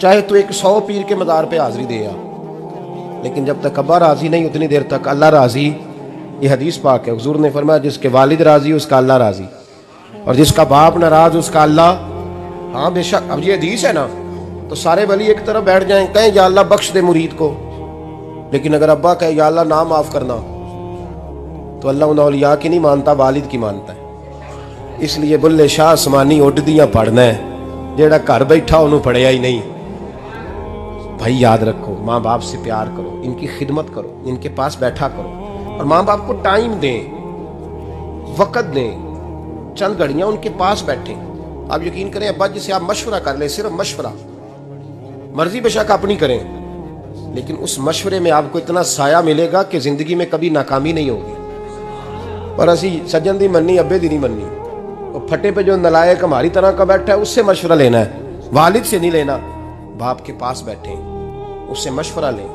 چاہے تو 100 پیر کے مزار پہ حاضری دے آ، لیکن جب تک ابا راضی نہیں اتنی دیر تک اللہ راضی۔ یہ حدیث پاک ہے، حضور نے فرمایا جس کے والد راضی اس کا اللہ راضی، اور جس کا باپ ناراض اس کا اللہ۔ ہاں بے شک، اب یہ حدیث ہے نا، تو سارے ولی ایک طرف بیٹھ جائیں، کہیں یا اللہ بخش دے مرید کو، لیکن اگر ابا کہے یا اللہ نہ معاف کرنا، تو اللہ ان اولیاء کی نہیں مانتا، والد کی مانتا ہے۔ اس لیے بلے شاہ آسمانی اڈ دیاں پڑھنا ہے، جیڑا گھر بیٹھا انہوں پڑھیا ہی نہیں۔ بھائی یاد رکھو، ماں باپ سے پیار کرو، ان کی خدمت کرو، ان کے پاس بیٹھا کرو، اور ماں باپ کو ٹائم دیں، وقت دیں، چند گھڑیاں ان کے پاس بیٹھیں۔ آپ یقین کریں ابا جی سے آپ مشورہ کر لیں، صرف مشورہ، مرضی بے شک اپنی کریں، لیکن اس مشورے میں آپ کو اتنا سایہ ملے گا کہ زندگی میں کبھی ناکامی نہیں ہوگی۔ پر اسی سجن دی مننی ابے دی نہیں مننی، اور پھٹے پہ جو نلائق ہماری طرح کا بیٹھا ہے اس سے مشورہ لینا ہے، والد سے نہیں لینا۔ باپ کے پاس بیٹھیں، اس سے مشورہ لیں۔